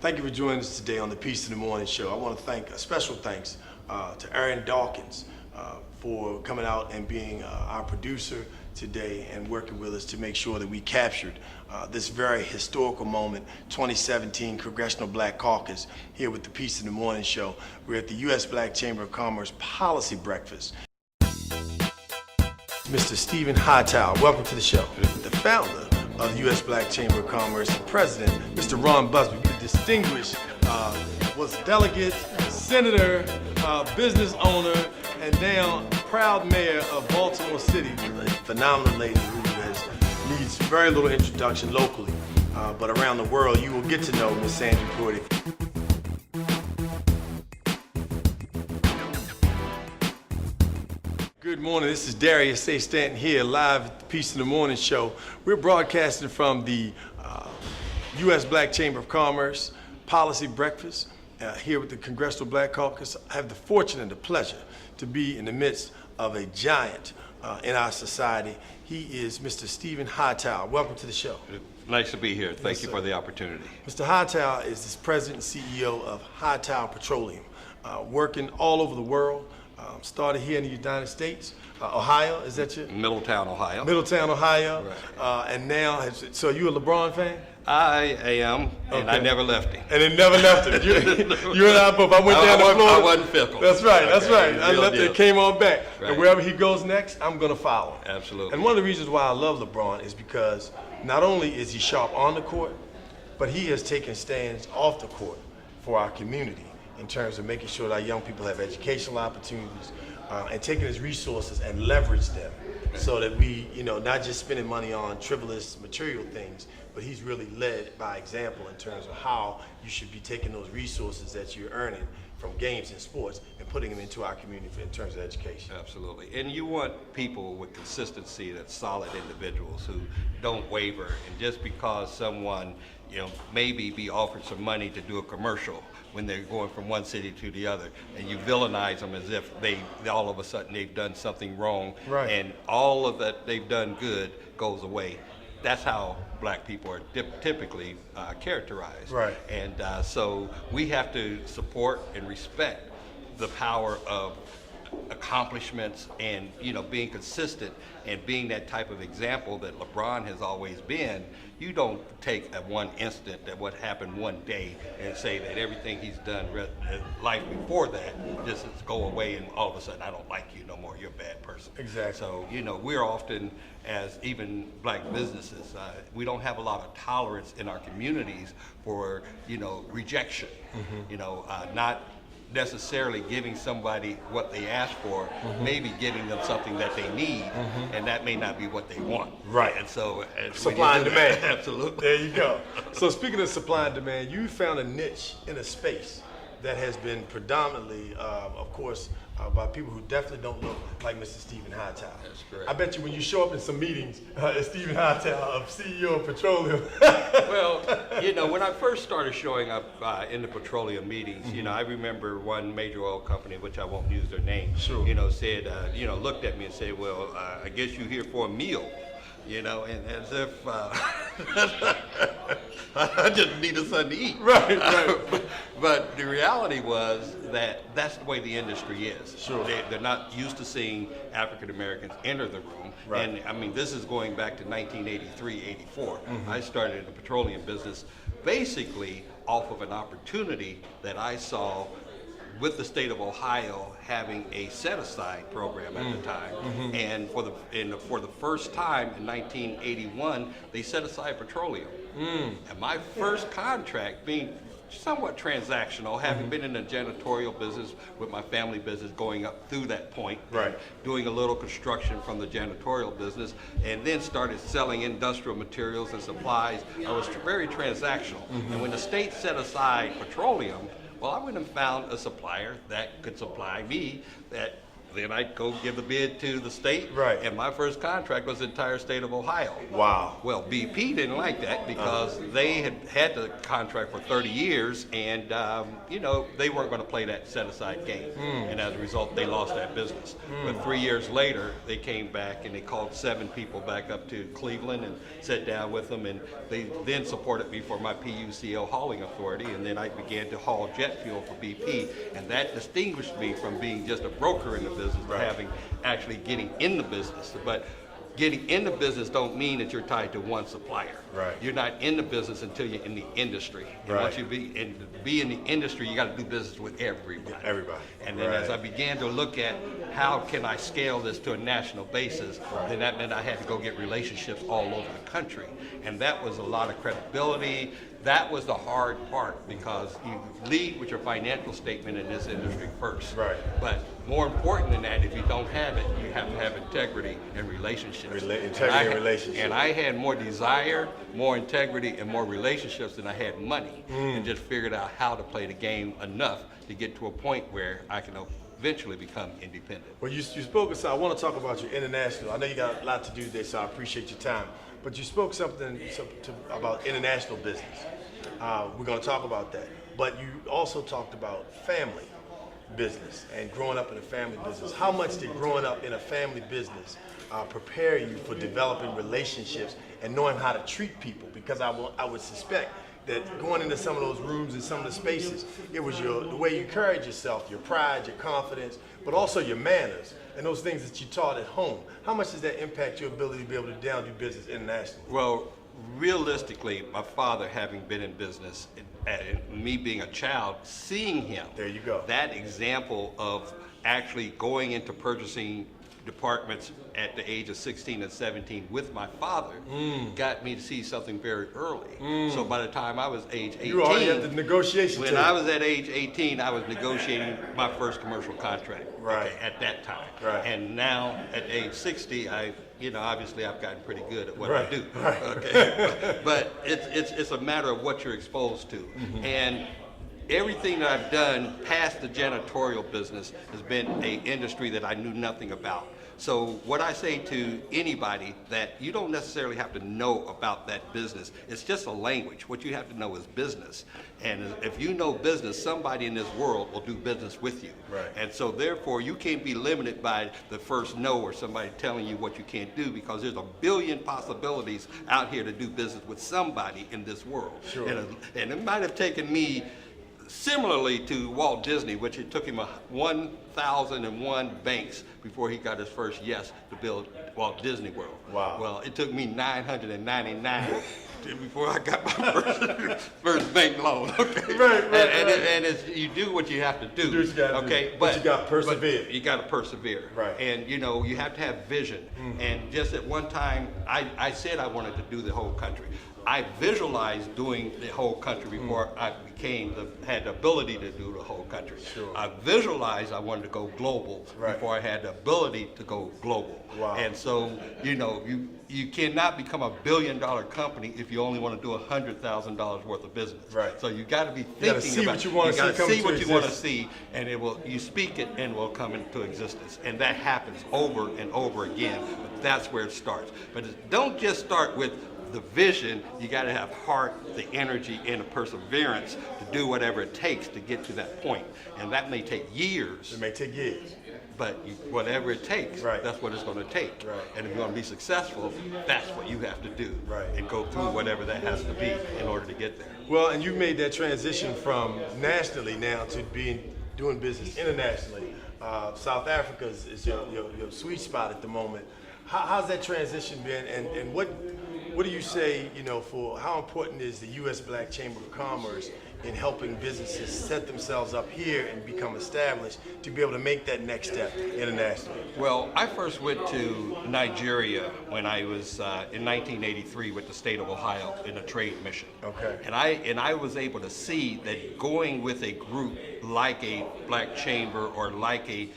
Thank you for joining us today on the Peace in the Morning show. I want to thank a special thanks to Aaron Dawkins for coming out and being our producer today and working with us to make sure that we captured this very historical moment, 2017 Congressional Black Caucus, here with the Peace in the Morning show. We're at the U.S. Black Chamber of Commerce Policy Breakfast. Mr. Stephen Hightower, welcome to the show. The founder of the U.S. Black Chamber of Commerce and President, Mr. Ron Busby, the distinguished was delegate, senator, business owner, and now proud mayor of Baltimore City. A phenomenal lady who needs very little introduction locally, but around the world you will get to know Ms. Sandra Pruitt. Good morning, this is Darius A. Stanton here, live at the Peace in the Morning show. We're broadcasting from the U.S. Black Chamber of Commerce Policy Breakfast here with the Congressional Black Caucus. I have the fortune and the pleasure to be in the midst of a giant in our society. He is Mr. Stephen Hightower. Welcome to the show. Nice to be here. Thank you for the opportunity. Mr. Hightower is the president and CEO of Hightower Petroleum, working all over the world. Started here in the United States, Ohio, is that your? Middletown, Ohio. Middletown, Ohio. Right. And now, so you a LeBron fan? I am, and I never left him. And it never left him. You and I both. I went down to Florida. I wasn't fickle. That's right, that's right. I Real left deal. it, came on back. Right. And wherever he goes next, I'm going to follow. Absolutely. And one of the reasons why I love LeBron is because not only is he sharp on the court, but he has taken stands off the court for our community in terms of making sure that our young people have educational opportunities and taking his resources and leverage them so that we, not just spending money on frivolous material things, but he's really led by example in terms of how you should be taking those resources that you're earning from games and sports and putting them into our community in terms of education. Absolutely. And you want people with consistency, that's solid individuals who don't waver. And just because someone, maybe be offered some money to do a commercial when they're going from one city to the other, and you villainize them as if they all of a sudden they've done something wrong, right, and all of that they've done good goes away. That's how black people are typically characterized. Right. And so we have to support and respect the power of accomplishments and being consistent and being that type of example that LeBron has always been. You don't take at one instant that what happened one day and say that everything he's done life before that just go away and all of a sudden I don't like you no more, you're a bad person. Exactly. So we're often, as even black businesses, we don't have a lot of tolerance in our communities for rejection. Not necessarily giving somebody what they ask for, maybe giving them something that they need, and that may not be what they want. Right. And so supply and demand. Absolutely. There you go. So speaking of supply and demand, you found a niche in a space that has been predominantly, of course, by people who definitely don't look like Mr. Stephen Hightower. That's correct. I bet you when you show up in some meetings, as Stephen Hightower, CEO of Petroleum. Well, when I first started showing up in the petroleum meetings, I remember one major oil company, which I won't use their name, sure, said, looked at me and said, well, I guess you're here for a meal. And as if I just needed something to eat. Right, right. But the reality was that that's the way the industry is. Sure. They're not used to seeing African Americans enter the room. Right. And I mean, this is going back to 1983, 84. I started in the petroleum business basically off of an opportunity that I saw with the state of Ohio having a set-aside program at the time, and for the first time in 1981, they set aside petroleum. And my first contract, being somewhat transactional, having been in the janitorial business with my family business going up through that point, right, doing a little construction from the janitorial business, and then started selling industrial materials and supplies. I was very transactional. And when the state set aside petroleum, well, I went and found a supplier that could supply me then I'd go give the bid to the state. Right. And my first contract was the entire state of Ohio. Wow. Well, BP didn't like that because they had the contract for 30 years, and they weren't going to play that set-aside game. And as a result, they lost that business. But 3 years later, they came back and they called 7 people back up to Cleveland and sat down with them, and they then supported me for my PUCO hauling authority, and then I began to haul jet fuel for BP, and that distinguished me from being just a broker in the business to having actually getting in the business. But getting in the business don't mean that you're tied to one supplier. Right. You're not in the business until you're in the industry. And Right. once you be in the industry, you got to do business with everybody. Everybody. And then as I began to look at how can I scale this to a national basis, then that meant I had to go get relationships all over the country. And that was a lot of credibility. That was the hard part, because you lead with your financial statement in this industry first. Right. But more important than that, if you don't have it, you have to have integrity and relationships. Integrity and relationships. And I had more desire, more integrity, and more relationships than I had money. And just figured out how to play the game enough to get to a point where I can eventually become independent. Well, you spoke, so I want to talk about your international. I know you got a lot to do today, so I appreciate your time. But you spoke something about international business. We're going to talk about that. But you also talked about family business and growing up in a family business. How much did growing up in a family business prepare you for developing relationships and knowing how to treat people? Because I would suspect that going into some of those rooms and some of the spaces, it was the way you carried yourself, your pride, your confidence, but also your manners and those things that you taught at home. How much does that impact your ability to be able to do business internationally? Well, realistically, my father having been in business, and me being a child, seeing him, There you go. that example of actually going into purchasing departments at the age of 16 and 17 with my father got me to see something very early. So by the time I was age 18, You were already at the negotiation when table. I was at age 18, I was negotiating my first commercial contract. Right. Okay, at that time. Right. And now at age 60, obviously I've gotten pretty good at what Right. I do. Right. Okay. But it's a matter of what you're exposed to. And everything that I've done past the janitorial business has been an industry that I knew nothing about. So what I say to anybody, that you don't necessarily have to know about that business. It's just a language. What you have to know is business. And if you know business, somebody in this world will do business with you. Right. And so therefore, you can't be limited by the first no or somebody telling you what you can't do, because there's a billion possibilities out here to do business with somebody in this world. Sure. And it might have taken me similarly to Walt Disney, which it took him 1,001 banks before he got his first yes to build Walt Disney World. Wow. Well, it took me 999 before I got my first bank loan. Okay. Right. And you do what you have to do. Do what you gotta do. Okay. But you gotta persevere. But you got to persevere. Right. And you have to have vision. And just at one time, I said I wanted to do the whole country. I visualized doing the whole country before I had the ability to do the whole country. Sure. I visualized I wanted to go global Right. before I had the ability to go global. Wow. And so, you cannot become $1 billion company if you only want to do $100,000 worth of business. Right. So you got to be You thinking gotta see about what you wanna see gotta come see into what you want to existence. see, and you speak it and it will come into existence. And that happens over and over again. But that's where it starts. But don't just start with the vision. You got to have heart, the energy, and the perseverance to do whatever it takes to get to that point. And that may take years, It may take years. but whatever it takes, Right. that's what it's going to take. Right. And if you want to be successful, that's what you have to do. Right. And go through whatever that has to be in order to get there. Well, and you've made that transition from nationally now to doing business internationally. South Africa is your sweet spot at the moment. How's that transition been, and what do you say, for how important is the U.S. Black Chamber of Commerce in helping businesses set themselves up here and become established to be able to make that next step internationally? Well, I first went to Nigeria when I was in 1983 with the state of Ohio in a trade mission. Okay. And I was able to see that going with a group like a Black Chamber or like a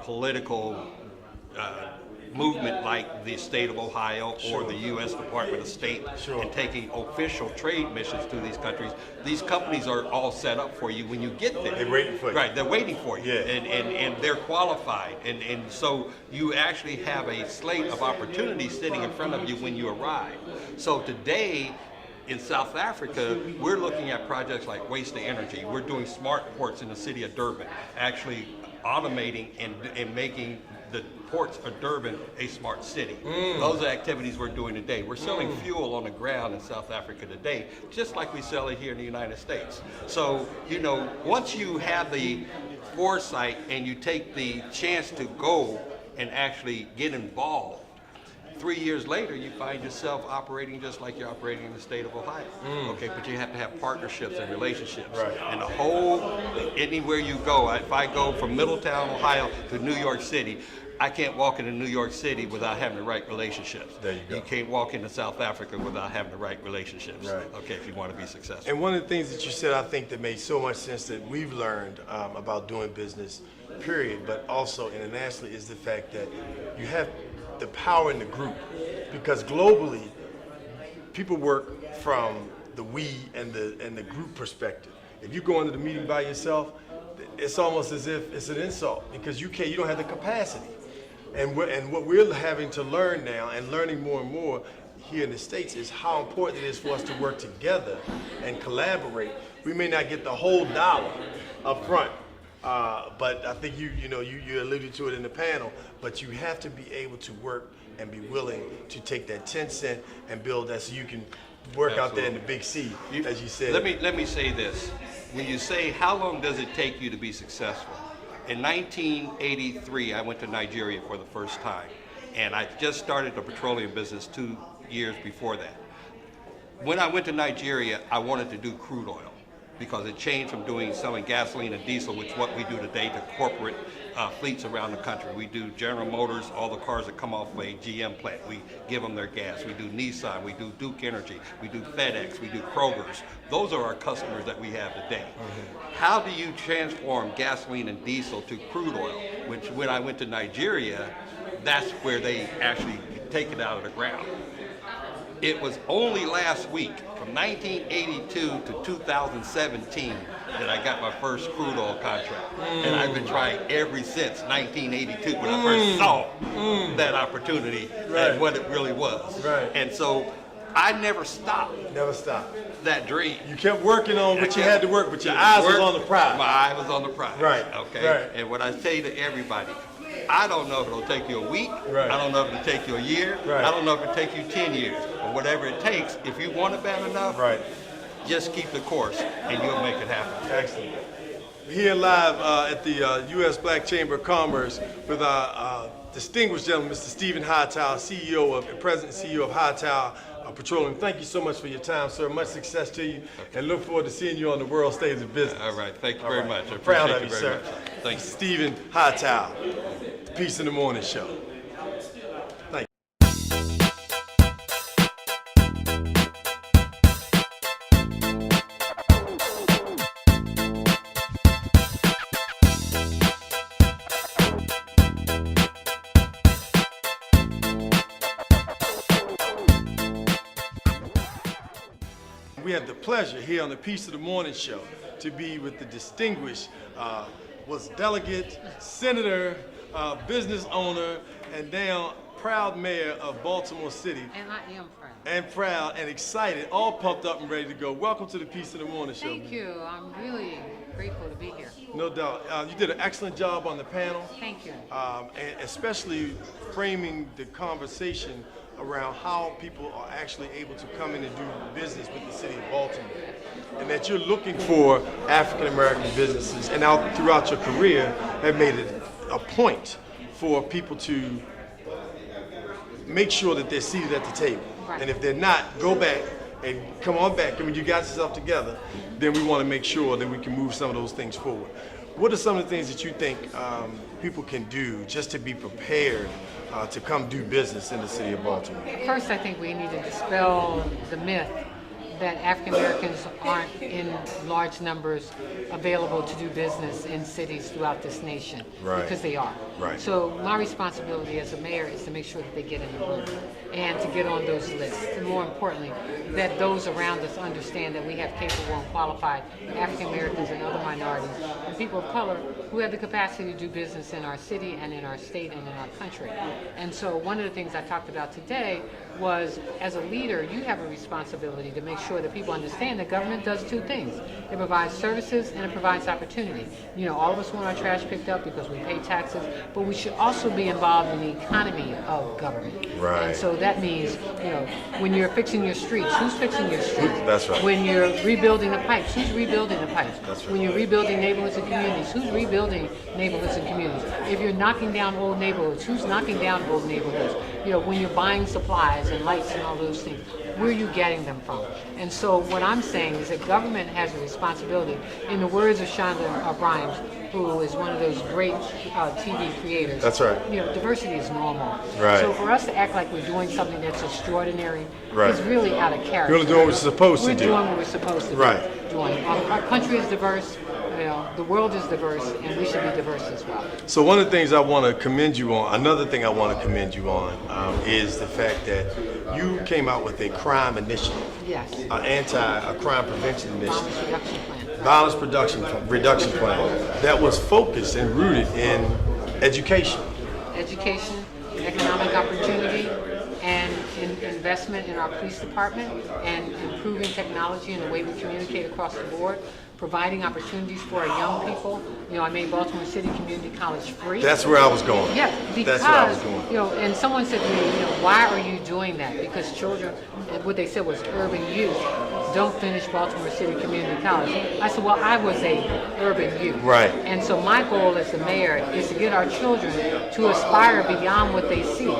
political movement like the state of Ohio or the U.S. Department of State and taking official trade missions to these countries. These companies are all set up for you when you get there. They're waiting for you. Right, they're waiting for you. Yeah. And they're qualified. And so you actually have a slate of opportunities sitting in front of you when you arrive. So today, in South Africa, we're looking at projects like waste to energy. We're doing smart ports in the city of Durban, actually automating and making the ports of Durban a smart city. Those are activities we're doing today. We're selling fuel on the ground in South Africa today, just like we sell it here in the United States. So, once you have the foresight and you take the chance to go and actually get involved, 3 years later, you find yourself operating just like you're operating in the state of Ohio. Okay, but you have to have partnerships and relationships. Right. And anywhere you go, if I go from Middletown, Ohio to New York City, I can't walk into New York City without having the right relationships. There you go. You can't walk into South Africa without having the right relationships. Right. Okay, if you want to be successful. And one of the things that you said, I think that made so much sense that we've learned about doing business, period, but also internationally, is the fact that you have the power in the group. Because globally, people work from the we and the group perspective. If you go into the meeting by yourself, it's almost as if it's an insult because you don't have the capacity. And what we're having to learn now and learning more and more here in the States is how important it is for us to work together and collaborate. We may not get the whole dollar up front, but I think you alluded to it in the panel, but you have to be able to work and be willing to take that 10 cent and build that so you can work out there in the big C, as you said. Let me say this. When you say how long does it take you to be successful? In 1983, I went to Nigeria for the first time, and I just started the petroleum business 2 years before that. When I went to Nigeria, I wanted to do crude oil because it changed from selling gasoline and diesel, which is what we do today, to corporate fleets around the country. We do General Motors, all the cars that come off a GM plant. We give them their gas. We do Nissan, we do Duke Energy, we do FedEx, we do Kroger's. Those are our customers that we have today. How do you transform gasoline and diesel to crude oil? Which when I went to Nigeria, that's where they actually take it out of the ground. It was only last week, from 1982 to 2017, that I got my first crude oil contract. And I've been trying ever since 1982 when I first saw that opportunity and what it really was. Right. And so I never stopped Never stop. that dream. You kept working on what you had to work, but your eyes was on the prize. My eye was on the prize. Right, Okay. right. And what I say to everybody, I don't know if it'll take you a week. Right. I don't know if it'll take you a year. Right. I don't know if it'll take you 10 years. But whatever it takes, if you want it bad enough, Right. just keep the course and you'll make it happen. Excellent. Here live at the U.S. Black Chamber of Commerce with our distinguished gentleman, Mr. Stephen Hightower, President and CEO of Hightower Petroleum. Thank you so much for your time, sir. Much success to you, and look forward to seeing you on the world stage of business. All right. Thank you very much. I Proud of appreciate you, you very sir. much. Thank you. Stephen Hightower, Peace in the Morning Show. Thank you. We have the pleasure here on the Peace of the Morning Show to be with the distinguished delegate, senator, business owner, and now proud mayor of Baltimore City. And I am proud. And proud and excited, all pumped up and ready to go. Welcome to the Peace of the Morning Show. Thank you. I'm really grateful to be here. No doubt. You did an excellent job on the panel. Thank you. And especially framing the conversation around how people are actually able to come in and do business with the city of Baltimore. And that you're looking for African American businesses, and out throughout your career have made it a point for people to make sure that they're seated at the table. Right. And if they're not, go back and come on back. I mean, you got yourself together, then we want to make sure that we can move some of those things forward. What are some of the things that you think people can do just to be prepared to come do business in the city of Baltimore? First, I think we need to dispel the myth that African Americans aren't in large numbers available to do business in cities throughout this nation. Right. Because they are. Right. So my responsibility as a mayor is to make sure that they get in the room and to get on those lists. And more importantly, that those around us understand that we have capable and qualified African Americans and other minorities and people of color who have the capacity to do business in our city and in our state and in our country. And so one of the things I talked about today was, as a leader, you have a responsibility to make sure that people understand that government does two things. It provides services and it provides opportunity. You know, all of us want our trash picked up because we pay taxes, but we should also be involved in the economy of government. Right. And so that means, you know, when you're fixing your streets, who's fixing your streets? That's right. When you're rebuilding the pipes, who's rebuilding the pipes? That's right. When you're rebuilding neighborhoods and communities, who's rebuilding neighborhoods and communities? If you're knocking down old neighborhoods, who's knocking down old neighborhoods? You know, when you're buying supplies and lights and all those things, where are you getting them from? And so what I'm saying is that government has a responsibility. In the words of Shonda Rhimes, who is one of those great TV creators. That's right. You know, diversity is normal. Right. So for us to act like we're doing something that's extraordinary Right. is really out of character. You're only doing what you're supposed to do. We're doing what we're supposed to Right. do. Our country is diverse. You know, the world is diverse, and we should be diverse as well. So one of the things I want to commend you on, another thing I want to commend you on, is the fact that you came out with a crime initiative, Yes. a crime prevention initiative, Violence reduction plan. violence reduction plan that was focused and rooted in education. Education, economic opportunity, and investment in our police department, and improving technology and the way we communicate across the board, providing opportunities for our young people. You know, I made Baltimore City Community College free. That's where I was going. Yeah, because, That's where I was going. you know, and someone said to me, you know, why are you doing that? Because children, what they said was urban youth, don't finish Baltimore City Community College. I said, well, I was a urban youth. Right. And so my goal as the mayor is to get our children to aspire beyond what they see.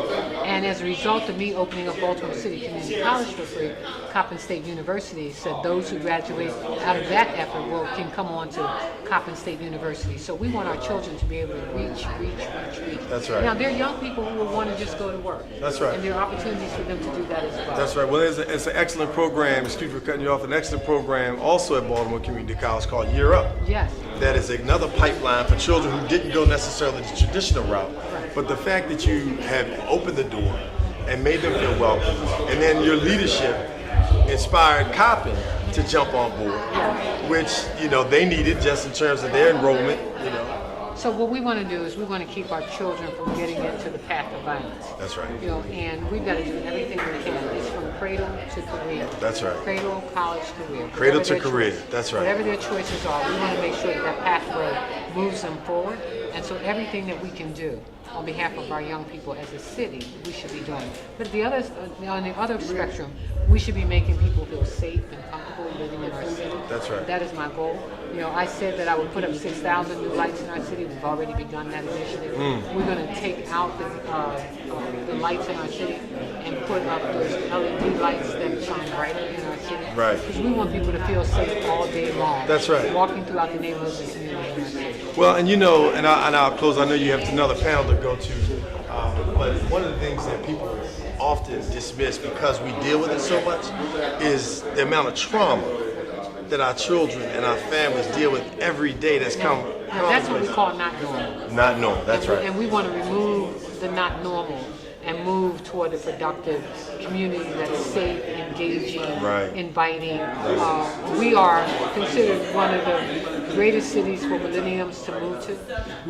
And as a result of me opening up Baltimore City Community College for free, Coppin State University said those who graduate out of that effort can come on to Coppin State University. So we want our children to be able to reach. That's right. Now, there are young people who will want to just go to work. That's right. And there are opportunities for them to do that as well. That's right. Well, it's an excellent program. Excuse me for cutting you off. An excellent program also at Baltimore Community College called Year Up. Yes. That is another pipeline for children who didn't go necessarily the traditional route. Right. But the fact that you have opened the door and made them feel welcome, and then your leadership inspired Coppin to jump on board, which, you know, they needed just in terms of their enrollment, you know. So what we want to do is we want to keep our children from getting into the path of violence. That's right. You know, and we've got to do everything we can. It's from cradle to career. That's right. Cradle, college, career. Cradle Whatever to their career. choice- That's right. Whatever their choices are, we want to make sure that pathway moves them forward. And so everything that we can do on behalf of our young people as a city, we should be doing. But on the other spectrum, we should be making people feel safe and comfortable living in our city. That's right. That is my goal. You know, I said that I would put up 6,000 new lights in our city. We've already begun that initiative. We're going to take out the lights in our city and put up those LED lights that shine brighter in our city. Right. Because we want people to feel safe all day long. That's right. Walking throughout the neighborhoods and communities in our city. Well, and you know, and I'll close. I know you have another panel to go to, but one of the things that people often dismiss because we deal with it so much is the amount of trauma that our children and our families deal with every day. That's come. Now, that's what we call not normal. Not normal. That's right. And we want to remove the not normal and move toward a productive community that's safe, engaging, Right. inviting. We are considered one of the greatest cities for millenniums to move to,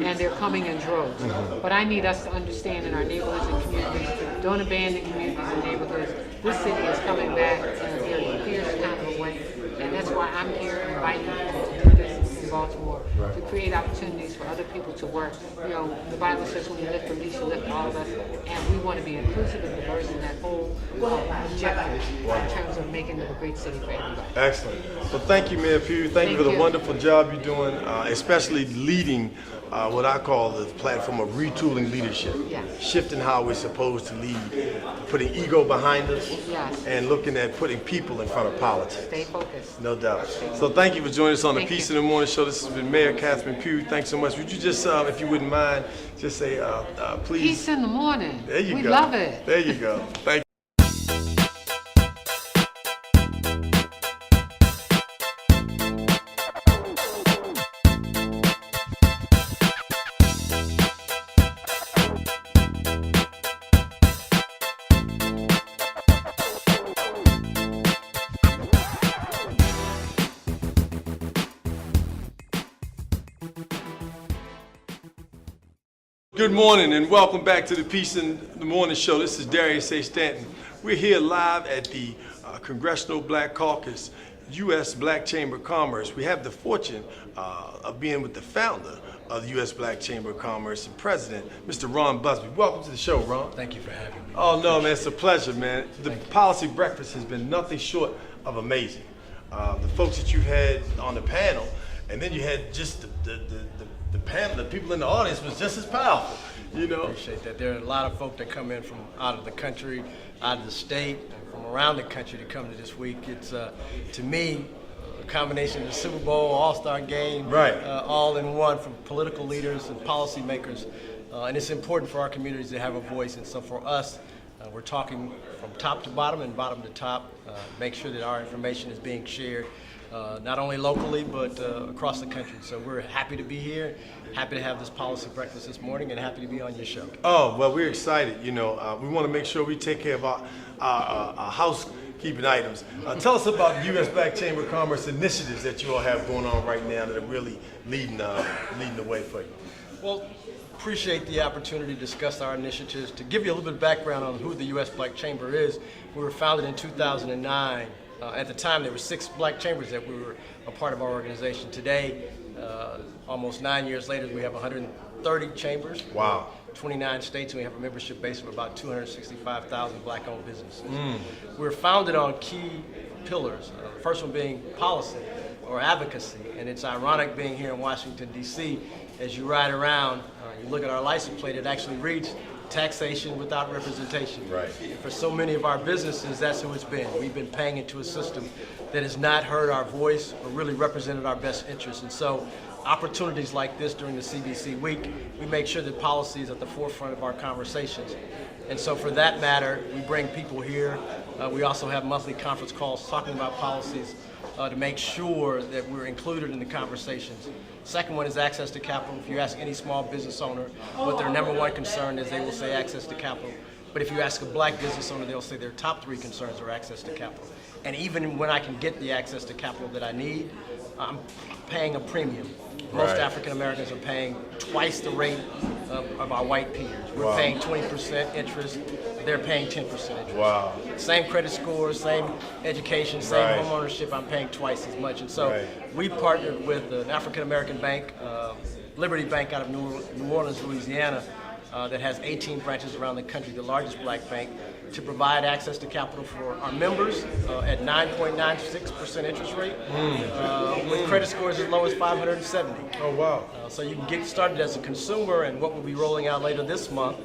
and they're coming in droves. But I need us to understand in our neighborhoods and communities, don't abandon communities and neighborhoods. This city is coming back in a very fierce kind of a way, and that's why I'm here inviting people to do this in Baltimore, to create opportunities for other people to work. You know, the Bible says when you lift the least, you lift all of us, and we want to be inclusive and diverse in that whole objective in terms of making it a great city for everybody. Excellent. Well, thank you, Mayor Pugh. Thank you for the wonderful job you're doing, especially leading what I call the platform of retooling leadership. Yes. Shifting how we're supposed to lead, putting ego behind us, Yes. and looking at putting people in front of politics. Stay focused. No doubt. So thank you for joining us on the Thank Peace you. in the Morning Show. This has been Mayor Catherine Pugh. Thanks so much. Would you just, if you wouldn't mind, just say, please. Peace in the morning. There you we go. love it. There you go. Thank you. Good morning and welcome back to the Peace in the Morning Show. This is Darius A. Stanton. We're here live at the Congressional Black Caucus, U.S. Black Chamber of Commerce. We have the fortune of being with the founder of the U.S. Black Chamber of Commerce and president, Mr. Ron Busby. Welcome to the show, Ron. Thank you for having me. Oh, no, man, it's a pleasure, man. The policy breakfast has been nothing short of amazing. The folks that you've had on the panel, and then you had just the panel, the people in the audience was just as powerful, you know? Appreciate that. There are a lot of folk that come in from out of the country, out of the state, from around the country to come to this week. It's, to me, a combination of the Super Bowl, All-Star Game, Right. All in one from political leaders and policymakers. And it's important for our communities to have a voice. And so for us, we're talking from top to bottom and bottom to top, make sure that our information is being shared. Not only locally, but across the country. So we're happy to be here, happy to have this policy breakfast this morning, and happy to be on your show. Oh, well, we're excited. You know, we want to make sure we take care of our housekeeping items. Tell us about the U.S. Black Chamber of Commerce initiatives that you all have going on right now that are really leading the way for you. Well, appreciate the opportunity to discuss our initiatives. To give you a little bit of background on who the U.S. Black Chamber is, we were founded in 2009. At the time, there were 6 black chambers that we were a part of our organization. Today, almost 9 years later, we have 130 chambers. Wow. 29 states, and we have a membership base of about 265,000 black-owned businesses. We're founded on key pillars. The first one being policy or advocacy, and it's ironic being here in Washington, D.C. As you ride around, you look at our license plate, it actually reads taxation without representation. Right. For so many of our businesses, that's who it's been. We've been paying into a system that has not heard our voice or really represented our best interests. And so opportunities like this during the CBC week, we make sure that policy is at the forefront of our conversations. And so for that matter, we bring people here. We also have monthly conference calls talking about policies to make sure that we're included in the conversations. Second one is access to capital. If you ask any small business owner what their number one concern is, they will say access to capital. But if you ask a black business owner, they'll say their top 3 concerns are access to capital. And even when I can get the access to capital that I need, I'm paying a premium. Most Right. African Americans are paying twice the rate of our white peers. We're Wow. paying 20% interest, they're paying 10% interest. Wow. Same credit scores, same education, same Right. home ownership, I'm paying twice as much. And so Right. we partnered with an African American bank, Liberty Bank out of New Orleans, Louisiana, that has 18 branches around the country, the largest black bank, to provide access to capital for our members at 9.96% interest rate, with credit scores as low as 570. Oh, wow. So you can get started as a consumer, and what we'll be rolling out later this month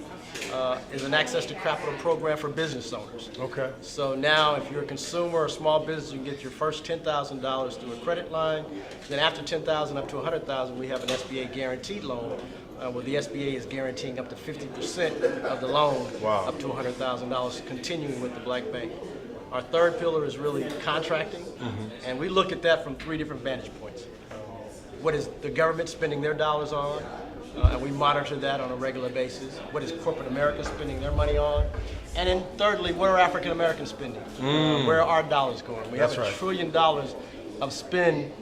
is an access to capital program for business owners. Okay. So now if you're a consumer or small business, you can get your first $10,000 through a credit line. Then after $10,000 up to $100,000, we have an SBA guaranteed loan, where the SBA is guaranteeing up to 50% of the loan, Wow. up to $100,000, continuing with the black bank. Our third pillar is really contracting, and we look at that from 3 different vantage points. What is the government spending their dollars on? And we monitor that on a regular basis. What is corporate America spending their money on? And then thirdly, what are African Americans spending? Where are our dollars going? We That's have $1 right. trillion of spend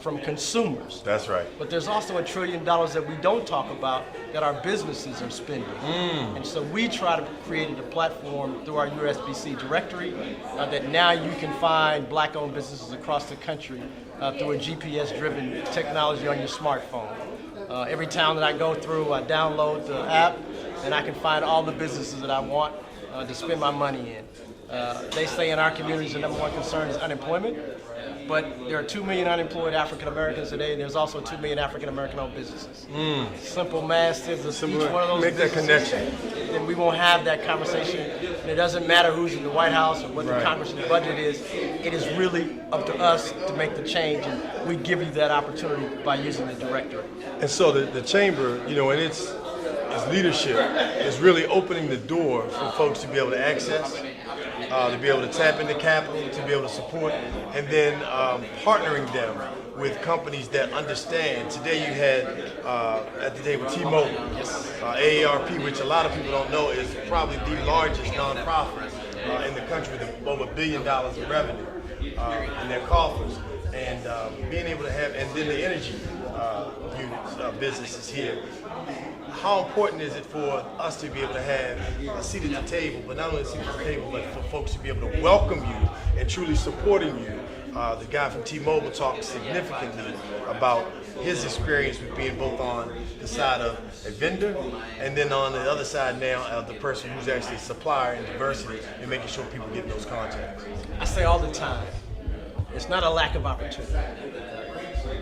from consumers. That's right. But there's also $1 trillion that we don't talk about that our businesses are spending. And so we try to create a platform through our USBC directory that now you can find black-owned businesses across the country through a GPS-driven technology on your smartphone. Every town that I go through, I download the app and I can find all the businesses that I want to spend my money in. They say in our communities the number one concern is unemployment. But there are 2 million unemployed African Americans today, and there's also 2 million African American owned businesses. Simple math says that each one of those Make that businesses, then we won't have that conversation. And it doesn't matter who's in the White House or what the Right. Congress's budget is. It is really up to us to make the change, and we give you that opportunity by using the directory. And so the chamber, you know, and its leadership is really opening the door for folks to be able to access, to be able to tap into capital, to be able to support, and then partnering them with companies that understand. Today you had at the day with T-Mobile, AARP, which a lot of people don't know is probably the largest nonprofit in the country with over $1 billion in revenue in their coffers. And being able to have, and then the energy units, businesses here. how important is it for us to be able to have a seat at the table, but not only a seat at the table, but for folks to be able to welcome you and truly supporting you? The guy from T-Mobile talked significantly about his experience with being both on the side of a vendor and then on the other side now of the person who's actually a supplier in diversity and making sure people get those contacts. I say all the time, it's not a lack of opportunity.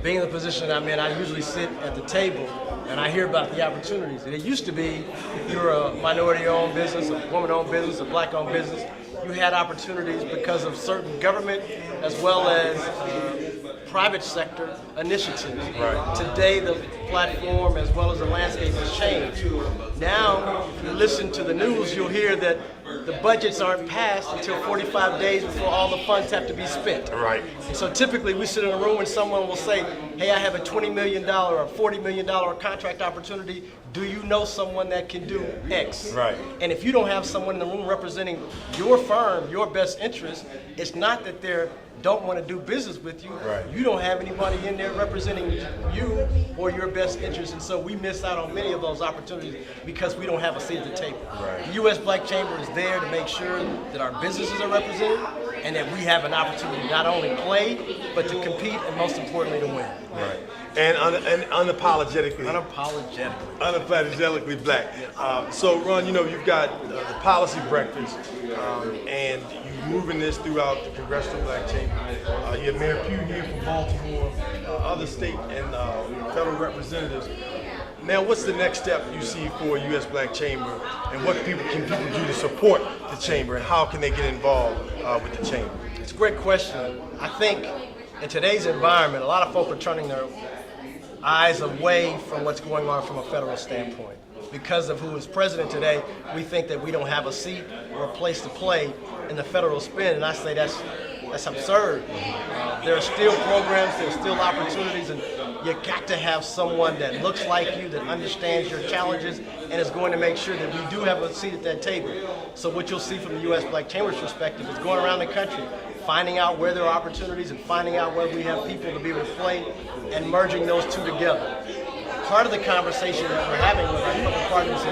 Being in the position that I'm in, I usually sit at the table and I hear about the opportunities. And it used to be, if you're a minority-owned business, a woman-owned business, a black-owned business, you had opportunities because of certain government as well as private sector initiatives. Right. Today, the platform as well as the landscape has changed. Now, if you listen to the news, you'll hear that the budgets aren't passed until 45 days before all the funds have to be spent. Right. So typically we sit in a room and someone will say, hey, I have a $20 million or $40 million contract opportunity. Do you know someone that can do X? Right. And if you don't have someone in the room representing your firm, your best interest, it's not that they don't want to do business with you. Right. You don't have anybody in there representing you or your best interest. And so we miss out on many of those opportunities because we don't have a seat at the table. Right. The U.S. Black Chamber is there to make sure that our businesses are represented and that we have an opportunity to not only play, but to compete and most importantly to win. Right. And unapologetically. Unapologetically black. So, Ron, you know, you've got the policy breakfast, and you're moving this throughout the Congressional Black Chamber. You have Mayor Pugh here from Baltimore, other state and federal representatives. Now, what's the next step you see for U.S. Black Chamber, and what can people do to support the chamber, and how can they get involved with the chamber? It's a great question. I think in today's environment, a lot of folk are turning their eyes away from what's going on from a federal standpoint. Because of who is president today, we think that we don't have a seat or a place to play in the federal spin, and I say that's absurd. There are still programs, there's still opportunities, and you got to have someone that looks like you, that understands your challenges, and is going to make sure that we do have a seat at that table. So what you'll see from the U.S. Black Chamber's perspective is going around the country, finding out where there are opportunities and finding out where we have people to be able to play and merging those two together. Part of the conversation that we're having with our public partners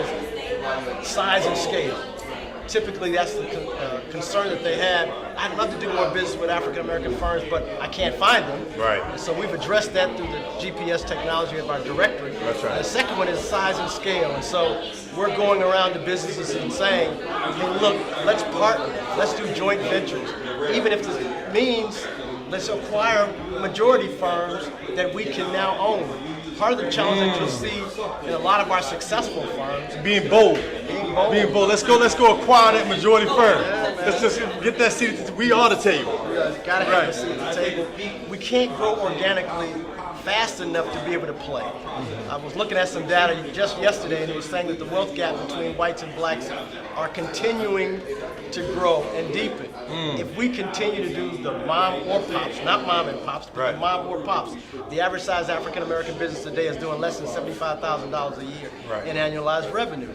is size and scale. Typically, that's the concern that they have. I'd love to do more business with African American firms, but I can't find them. Right. And so we've addressed that through the GPS technology of our directory. That's right. The second one is size and scale. And so we're going around to businesses and saying, hey, look, let's partner. Let's do joint ventures. Even if this means let's acquire majority firms that we can now own. Part of the challenge that you'll see in a lot of our successful firms, Being bold. Being bold. Let's go acquire that majority firm. Let's just get that seat. We are the table. gotta have a seat at the table. We can't grow organically fast enough to be able to play. I was looking at some data just yesterday, and it was saying that the wealth gap between whites and blacks are continuing to grow and deepen. If we continue to do the mom or pops, not mom and pops, but the mom or pops, the average size African American business today is doing less than $75,000 a year in annualized revenue.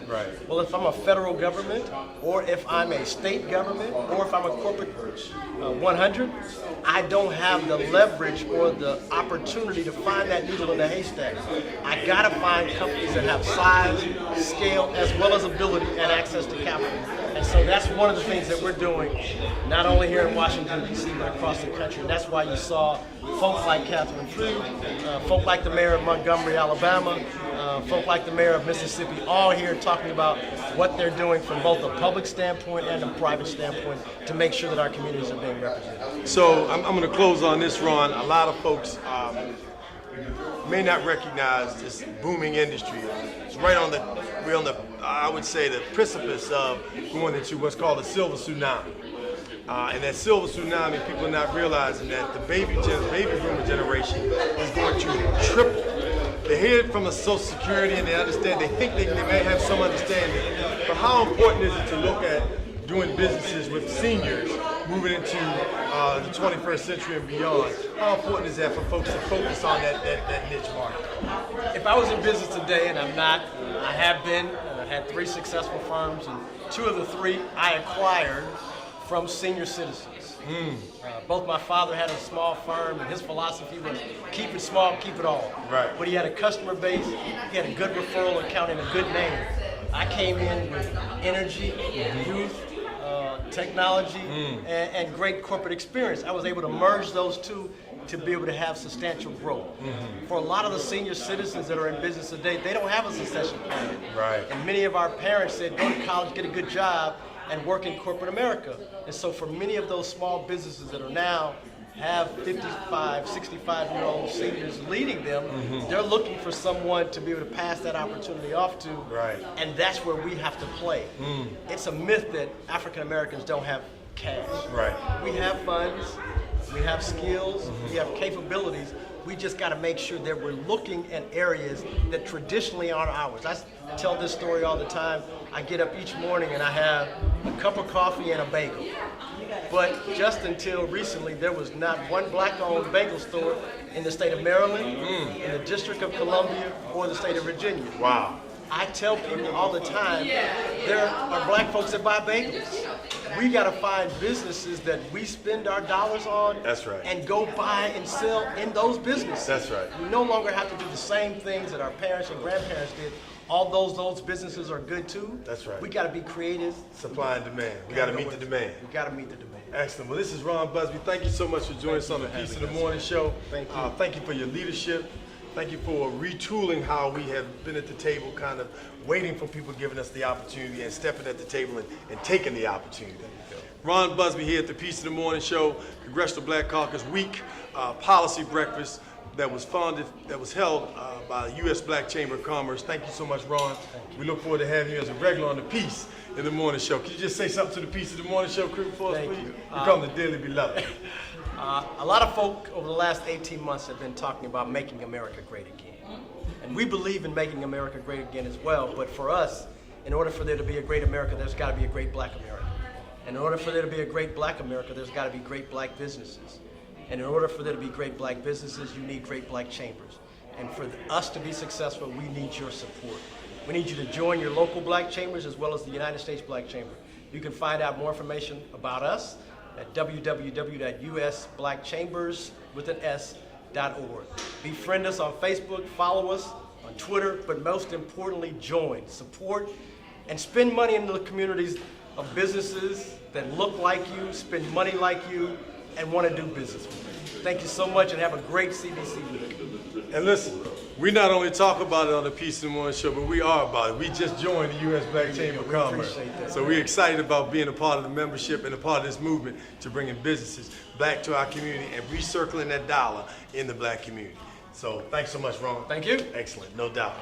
Well, if I'm a federal government, or if I'm a state government, or if I'm a corporate 100, I don't have the leverage or the opportunity to find that needle in the haystack. I gotta find companies that have size, scale, as well as ability and access to capital. And so that's one of the things that we're doing, not only here in Washington, D.C., but across the country. And that's why you saw folk like Catherine Freed, folk like the mayor of Montgomery, Alabama, folk like the mayor of Mississippi, all here talking about what they're doing from both a public standpoint and a private standpoint to make sure that our communities are being represented. So I'm going to close on this, Ron. A lot of folks may not recognize this booming industry. It's we're on the, I would say, the precipice of going into what's called a silver tsunami. And that silver tsunami, people are not realizing that the baby boomer generation is going to triple. They hear it from a Social Security and they understand, they think they may have some understanding. But how important is it to look at doing businesses with seniors moving into the 21st century and beyond? How important is that for folks to focus on that niche market? If I was in business today, and I'm not, I have been, had 3 successful firms, and 2 of the 3 I acquired from senior citizens. Both my father had a small firm, and his philosophy was keep it small, keep it all. Right. But he had a customer base, he had a good referral account, and a good name. I came in with energy, youth, technology, and great corporate experience. I was able to merge those two to be able to have substantial growth. For a lot of the senior citizens that are in business today, they don't have a succession plan. Right. And many of our parents said, go to college, get a good job, and work in corporate America. And so for many of those small businesses that are now have 55, 65-year-old seniors leading them, they're looking for someone to be able to pass that opportunity off to. Right. And that's where we have to play. It's a myth that African Americans don't have cash. Right. We have funds, we have skills, we have capabilities. We just got to make sure that we're looking at areas that traditionally aren't ours. I tell this story all the time. I get up each morning and I have a cup of coffee and a bagel. But just until recently, there was not one black-owned bagel store in the state of Maryland, in the District of Columbia, or the state of Virginia. Wow. I tell people all the time, there are black folks that buy bagels. We got to find businesses that we spend our dollars on. That's right. And go buy and sell in those businesses. That's right. We no longer have to do the same things that our parents and grandparents did. Although those businesses are good too. That's right. We got to be creative. Supply and demand. We got to meet the demand. We got to meet the demand. Excellent. Well, this is Ron Busby. Thank you so much for joining us on the Piece of the Morning Show. Thank you. Thank you for your leadership. Thank you for retooling how we have been at the table, kind of waiting for people giving us the opportunity and stepping at the table and taking the opportunity. Ron Busby here at the Piece of the Morning Show, Congressional Black Caucus Week policy breakfast that was held by the U.S. Black Chamber of Commerce. Thank you so much, Ron. We look forward to having you as a regular on the Piece in the Morning Show. Can you just say something to the Piece of the Morning Show crew for us, Thank please? you. Become the Dearly Beloved. A lot of folk over the last 18 months have been talking about making America great again. And we believe in making America great again as well, but for us, in order for there to be a great America, there's got to be a great black America. And in order for there to be a great black America, there's got to be great black businesses. And in order for there to be great black businesses, you need great black chambers. And for us to be successful, we need your support. We need you to join your local black chambers as well as the United States Black Chamber. You can find out more information about us at www.usblackchambers.org. Befriend us on Facebook, follow us on Twitter, but most importantly, join, support, and spend money in the communities of businesses that look like you, spend money like you, and want to do business with you. Thank you so much and have a great CBC week. And listen, we not only talk about it on the Piece of the Morning Show, but we are about it. We just joined the U.S. Black Chamber of Commerce. appreciate that. So we're excited about being a part of the membership and a part of this movement to bringing businesses back to our community and recircling that dollar in the black community. So thanks so much, Ron. Thank you. Excellent, no doubt.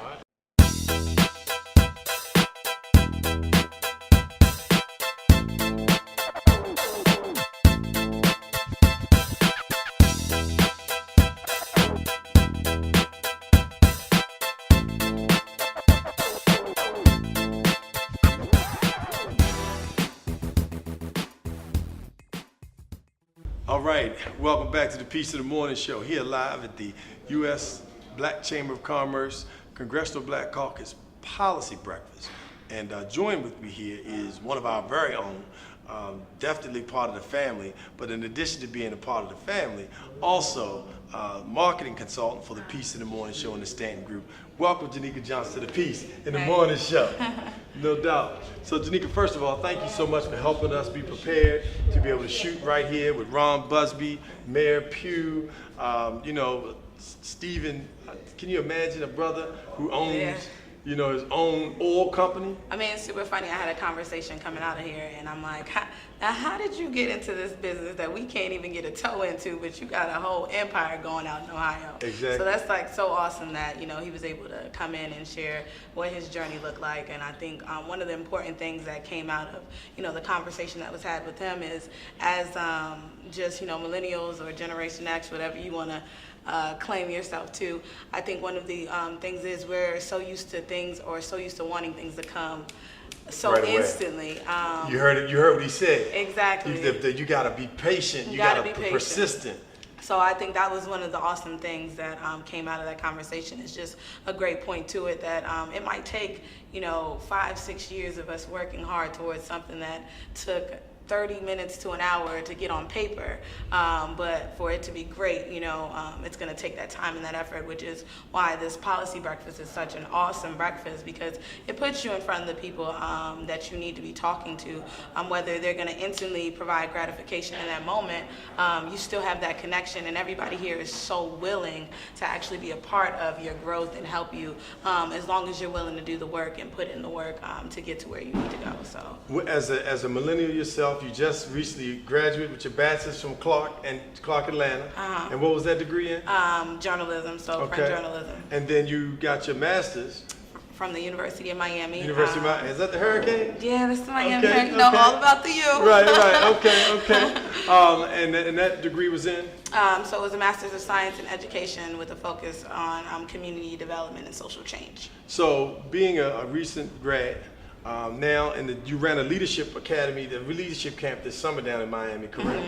All right, welcome back to the Piece of the Morning Show, here live at the U.S. Black Chamber of Commerce Congressional Black Caucus Policy Breakfast. And joined with me here is one of our very own, definitely part of the family, but in addition to being a part of the family, also marketing consultant for the Piece of the Morning Show and the Stanton Group. Welcome, Janika Johnson, to the Piece in the Morning Show. No doubt. So, Janika, first of all, thank you so much for helping us be prepared to be able to shoot right here with Ron Busby, Mayor Pugh, Stephen. Can you imagine a brother who owns, his own oil company? I mean, it's super funny. I had a conversation coming out of here, and I'm like, how did you get into this business that we can't even get a toe into, but you got a whole empire going out in Ohio? Exactly. So that's like so awesome that, he was able to come in and share what his journey looked like. And I think one of the important things that came out of, the conversation that was had with him is as just, millennials or Generation X, whatever you want to claim yourself to. I think one of the things is we're so used to things or so used to wanting things to come so Right away. Instantly. You heard it. You heard what he said. Exactly. You got to be patient. You got to be persistent. So I think that was one of the awesome things that came out of that conversation. It's just a great point to it that it might take 5-6 years of us working hard towards something that took 30 minutes to an hour to get on paper, but for it to be great, it's going to take that time and that effort, which is why this policy breakfast is such an awesome breakfast, because it puts you in front of the people that you need to be talking to, whether they're going to instantly provide gratification in that moment. You still have that connection, and everybody here is so willing to actually be a part of your growth and help you, as long as you're willing to do the work and put in the work to get to where you need to go. So, As a millennial yourself, you just recently graduated with your bachelor's from Clark Atlanta. And what was that degree in? journalism, so print journalism, And then you got your master's. from the University of Miami. University of Miami. Is that the Hurricane? Yeah, that's the Miami. Okay, You know okay. all about the U. Right. Okay. And that degree was in? So it was a Master's of Science in Education with a focus on community development and social change. So being a recent grad, now you ran a leadership academy, the leadership camp this summer down in Miami, correct?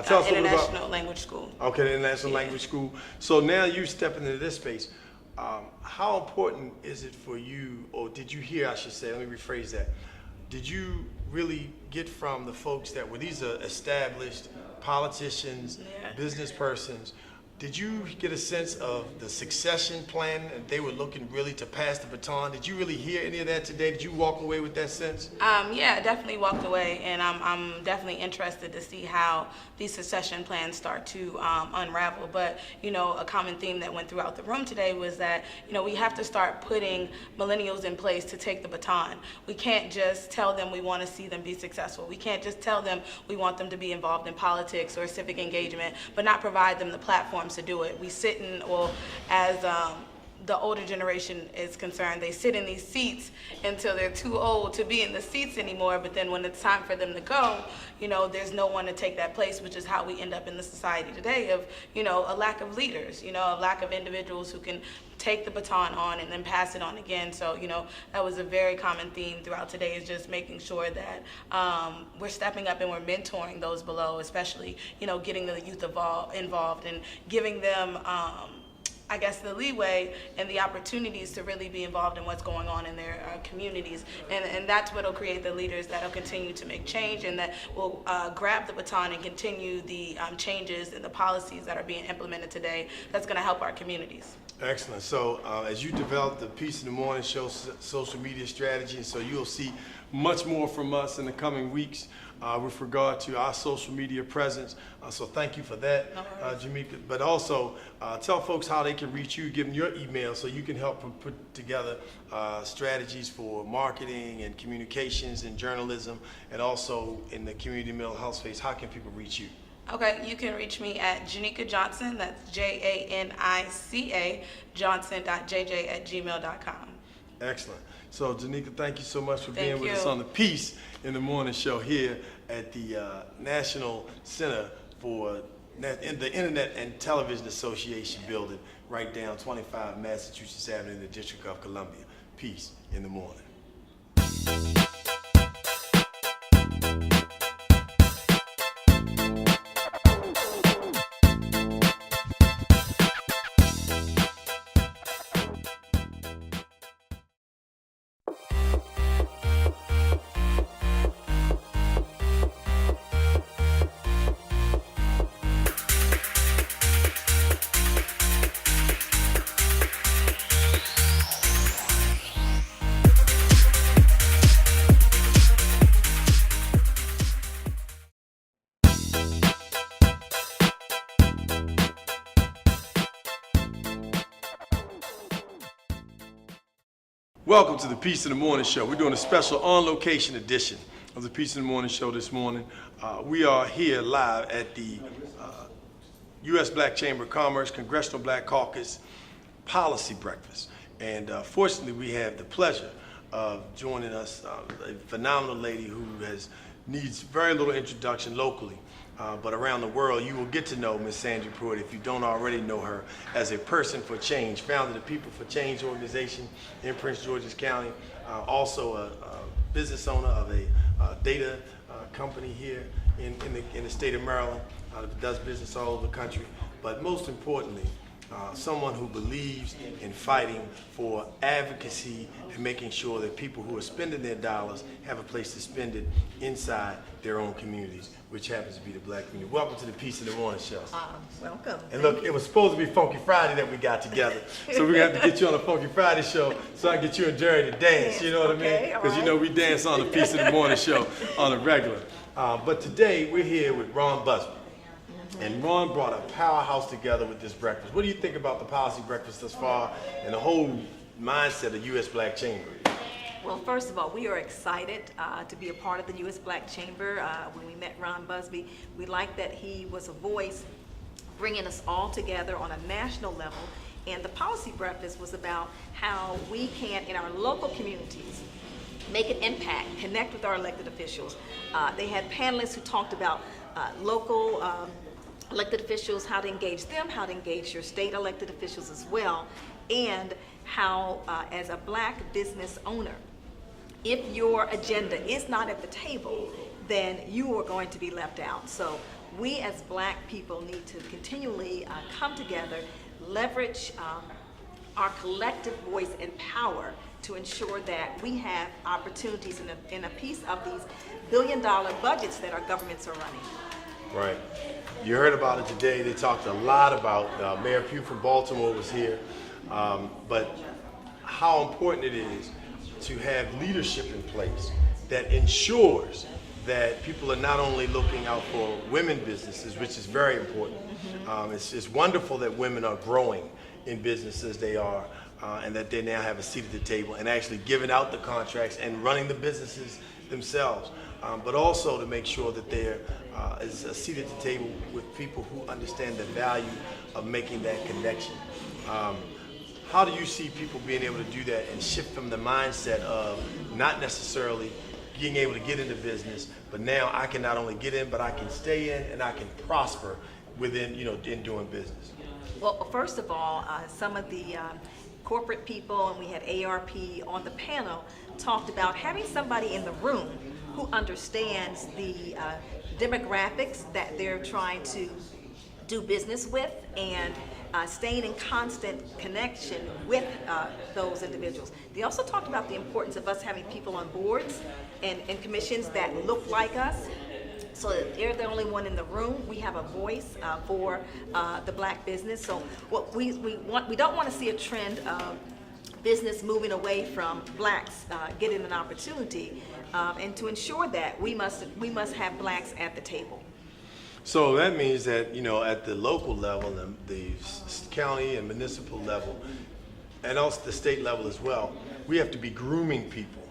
Tell us a little bit International about. Language School. Okay, the International Language School. So now you stepping into this space. How important is it for you, or did you hear, I should say, let me rephrase that. Did you really get from the folks that were, these are established politicians, business persons, did you get a sense of the succession plan and they were looking really to pass the baton? Did you really hear any of that today? Did you walk away with that sense? Yeah, I definitely walked away, and I'm definitely interested to see how these succession plans start to unravel. But, a common theme that went throughout the room today was that, we have to start putting millennials in place to take the baton. We can't just tell them we want to see them be successful. We can't just tell them we want them to be involved in politics or civic engagement, but not provide them the platforms to do it. We sit in, as the older generation is concerned, they sit in these seats until they're too old to be in the seats anymore, but then when it's time for them to go, there's no one to take that place, which is how we end up in the society today of, a lack of leaders, a lack of individuals who can take the baton on and then pass it on again. So, that was a very common theme throughout today, is just making sure that we're stepping up and we're mentoring those below, especially, getting the youth involved and giving them the leeway and the opportunities to really be involved in what's going on in their communities. And that's what will create the leaders that will continue to make change and that will grab the baton and continue the changes and the policies that are being implemented today that's going to help our communities. Excellent. So as you develop the Peace in the Morning Show social media strategy, and so you'll see much more from us in the coming weeks with regard to our social media presence. So thank you for that, Jamika. But also tell folks how they can reach you, give them your email so you can help them put together strategies for marketing and communications and journalism, and also in the community mental health space. How can people reach you? Okay, you can reach me at Janica Johnson, that's JANICA, johnson.jj@gmail.com. Excellent. So, Janica, thank you so much for being Thank with you. us on the Peace in the Morning Show here at the National Center for the Internet and Television Association building right down 25 Massachusetts Avenue in the District of Columbia. Peace in the morning. Welcome to the Peace in the Morning Show. We're doing a special on-location edition of the Peace in the Morning Show this morning. We are here live at the U.S. Black Chamber of Commerce Congressional Black Caucus Policy Breakfast. And fortunately, we have the pleasure of joining us, a phenomenal lady who needs very little introduction locally. But around the world, you will get to know Ms. Sandra Pruitt if you don't already know her as a person for change, founder of the People for Change organization in Prince George's County, also a business owner of a data company here in the state of Maryland that does business all over the country. But most importantly, someone who believes in fighting for advocacy and making sure that people who are spending their dollars have a place to spend it inside their own communities, which happens to be the Black community. Welcome to the Peace in the Morning Show. Welcome. And look, it was supposed to be Funky Friday that we got together. So we're gonna have to get you on a Funky Friday show so I can get you and Jerry to dance, you know what I mean? Okay, all Because you know we dance on the Peace in the Morning Show on a regular. But today we're here with Ron Busby. And Ron brought a powerhouse together with this breakfast. What do you think about the policy breakfast thus far and the whole mindset of U.S. Black Chamber? Well, first of all, we are excited to be a part of the U.S. Black Chamber. When we met Ron Busby, we liked that he was a voice bringing us all together on a national level. And the policy breakfast was about how we can, in our local communities, make an impact, connect with our elected officials. They had panelists who talked about local elected officials, how to engage them, how to engage your state elected officials as well, and how, as a Black business owner, if your agenda is not at the table, then you are going to be left out. So we as Black people need to continually come together, leverage our collective voice and power to ensure that we have opportunities in a piece of these billion-dollar budgets that our governments are running. Right. You heard about it today. They talked a lot about, Mayor Pugh from Baltimore was here, but how important it is to have leadership in place that ensures that people are not only looking out for women businesses, which is very important. It's wonderful that women are growing in business as they are, and that they now have a seat at the table and actually giving out the contracts and running the businesses themselves. But also to make sure that there is a seat at the table with people who understand the value of making that connection. How do you see people being able to do that and shift from the mindset of not necessarily being able to get into business, but now I can not only get in, but I can stay in and I can prosper within, in doing business? Well, first of all, some of the corporate people, and we had ARP on the panel, talked about having somebody in the room who understands the demographics that they're trying to do business with, and staying in constant connection with those individuals. They also talked about the importance of us having people on boards and commissions that look like us, so that they're the only one in the room. We have a voice for the Black business. So what we don't want to see a trend of business moving away from Blacks getting an opportunity, and to ensure that we must have Blacks at the table. So that means that, at the local level, the county and municipal level, and also the state level as well, we have to be grooming people,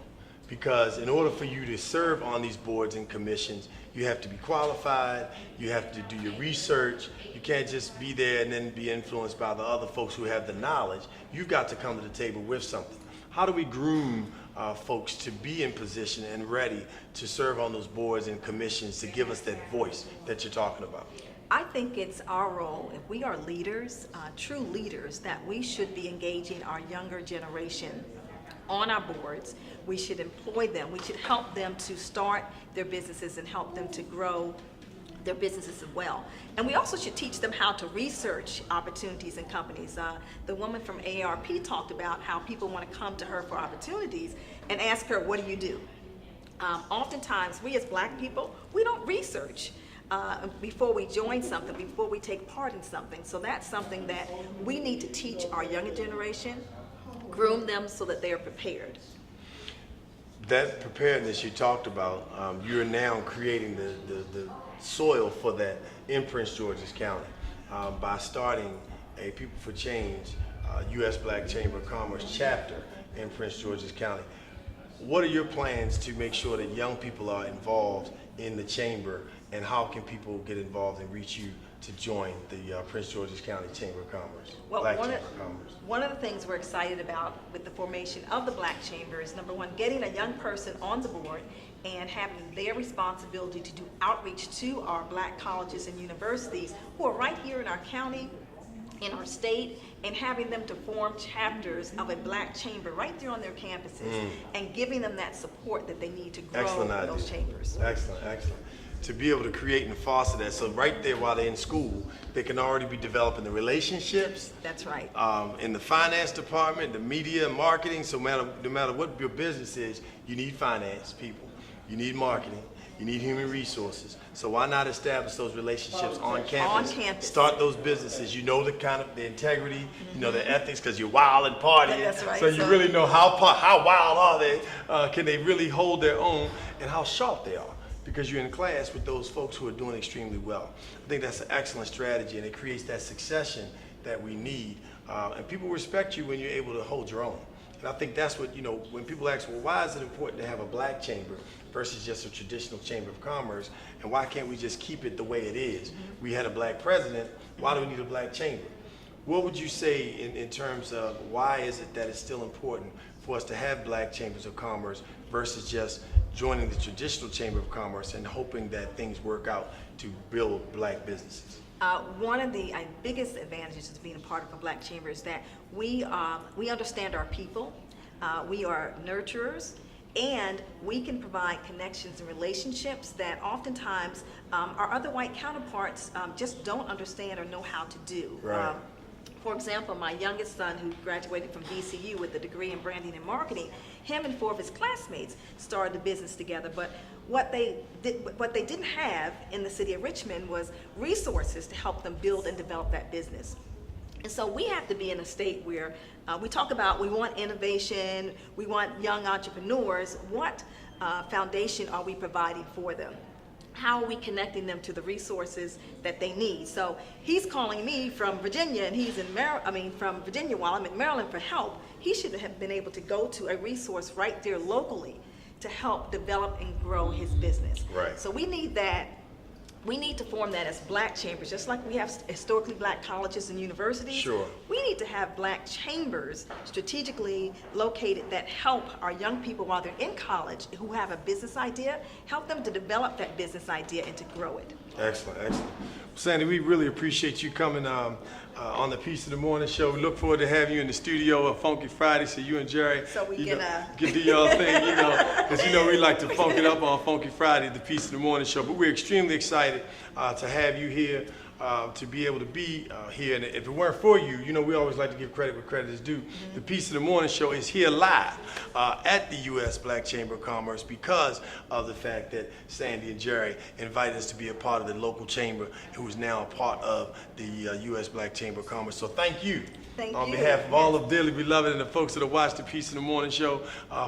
because in order for you to serve on these boards and commissions, you have to be qualified, you have to do your research, you can't just be there and then be influenced by the other folks who have the knowledge. You've got to come to the table with something. How do we groom folks to be in position and ready to serve on those boards and commissions to give us that voice that you're talking about? I think it's our role, if we are leaders, true leaders, that we should be engaging our younger generation on our boards. We should employ them. We should help them to start their businesses and help them to grow their businesses as well. And we also should teach them how to research opportunities in companies. The woman from ARP talked about how people want to come to her for opportunities and ask her, what do you do? Oftentimes, we as Black people, we don't research before we join something, before we take part in something. So that's something that we need to teach our younger generation, groom them so that they are prepared. That preparedness you talked about, you're now creating the soil for that in Prince George's County by starting a People for Change U.S. Black Chamber of Commerce chapter in Prince George's County. What are your plans to make sure that young people are involved in the chamber, and how can people get involved and reach you to join the Prince George's County Chamber of Commerce? Well, Black Chamber of Commerce. One of the things we're excited about with the formation of the Black Chamber is, number one, getting a young person on the board and having their responsibility to do outreach to our Black colleges and universities who are right here in our county, in our state, and having them to form chapters of a Black chamber right there on their campuses, and giving them that support that they need to grow those chambers. Excellent, excellent. to be able to create and foster that. So right there while they're in school, they can already be developing the relationships. That's right. In the finance department, the media, marketing, so no matter what your business is, you need finance people, you need marketing, you need human resources. So why not establish those relationships on campus? On campus. Start those businesses. You know the integrity, you know the ethics, because you're wild and partying. That's right. So you really know how wild are they? Can they really hold their own, and how sharp they are? Because you're in class with those folks who are doing extremely well. I think that's an excellent strategy, and it creates that succession that we need. And people respect you when you're able to hold your own. And I think that's what, when people ask, well, why is it important to have a black chamber versus just a traditional chamber of commerce? And why can't we just keep it the way it is? We had a black president, why do we need a black chamber? What would you say in terms of why is it that it's still important for us to have black chambers of commerce versus just joining the traditional chamber of commerce and hoping that things work out to build black businesses? One of the biggest advantages of being a part of a black chamber is that we understand our people, we are nurturers, and we can provide connections and relationships that oftentimes our other white counterparts just don't understand or know how to do. Right. For example, my youngest son, who graduated from VCU with a degree in branding and marketing, him and 4 of his classmates started a business together. But what they didn't have in the city of Richmond was resources to help them build and develop that business. And so we have to be in a state where we talk about we want innovation, we want young entrepreneurs. What foundation are we providing for them? How are we connecting them to the resources that they need? So he's calling me from Virginia, and he's from Virginia while I'm in Maryland for help. He should have been able to go to a resource right there locally to help develop and grow his business. Right. So we need that. We need to form that as black chambers, just like we have historically black colleges and universities. Sure. We need to have black chambers strategically located that help our young people while they're in college who have a business idea, help them to develop that business idea and to grow it. Excellent, excellent. Sandy, we really appreciate you coming on the Piece of the Morning Show. We look forward to having you in the studio on Funky Friday, so you and Jerry So we can do your thing, because we like to funk it up on Funky Friday, the Piece of the Morning Show. But we're extremely excited to have you here, to be able to be here. And if it weren't for you, we always like to give credit where credit is due. The Piece of the Morning Show is here live at the U.S. Black Chamber of Commerce because of the fact that Sandy and Jerry invited us to be a part of the local chamber, who is now a part of the U.S. Black Chamber of Commerce. So thank you. Thank on you. behalf of all of Dearly Beloved and the folks that have watched the Piece of the Morning Show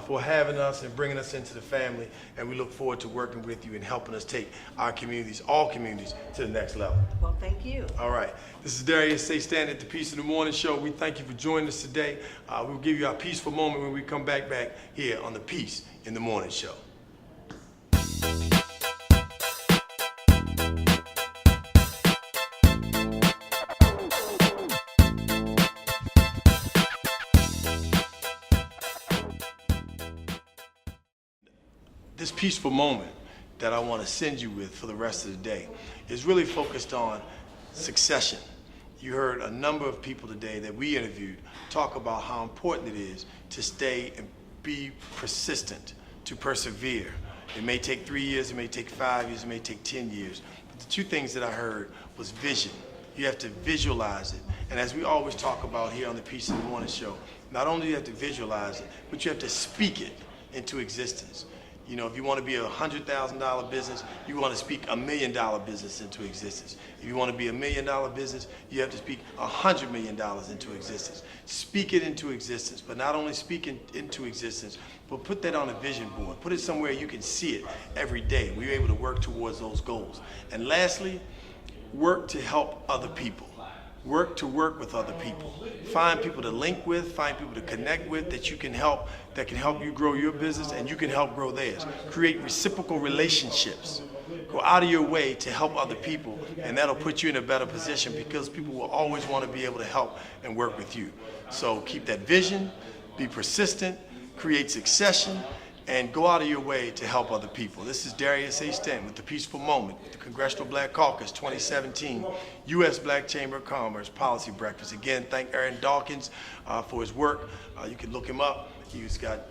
for having us and bringing us into the family. And we look forward to working with you and helping us take our communities, all communities, to the next level. Well, thank you. All right. This is Darius A. Stanton at the Piece of the Morning Show. We thank you for joining us today. We'll give you our peaceful moment when we come back here on the Piece in the Morning Show. This peaceful moment that I want to send you with for the rest of the day is really focused on succession. You heard a number of people today that we interviewed talk about how important it is to stay and be persistent, to persevere. It may take 3 years, it may take 5 years, it may take 10 years. But the 2 things that I heard was vision. You have to visualize it. And as we always talk about here on the Piece of the Morning Show, not only do you have to visualize it, but you have to speak it into existence. If you want to be a $100,000 business, you want to speak $1 million business into existence. If you want to be $1 million business, you have to speak $100 million into existence. Speak it into existence, but not only speak it into existence, but put that on a vision board. Put it somewhere you can see it every day. We're able to work towards those goals. And lastly, work to help other people. Work to work with other people. Find people to link with, find people to connect with that you can help, that can help you grow your business and you can help grow theirs. Create reciprocal relationships. Go out of your way to help other people, and that'll put you in a better position because people will always want to be able to help and work with you. So keep that vision, be persistent, create succession, and go out of your way to help other people. This is Darius A. Stanton with the Peaceful Moment, with the Congressional Black Caucus 2017 U.S. Black Chamber of Commerce Policy Breakfast. Again, thank Aaron Dawkins for his work. You can look him up. He's got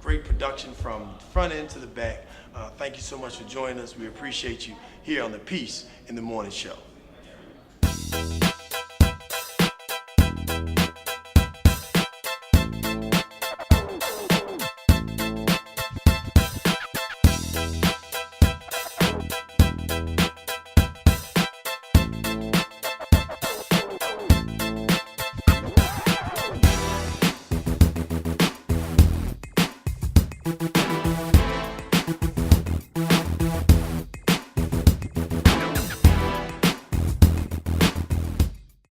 great production from front end to the back Thank you so much for joining us. We appreciate you here on the Peace in the Morning Show.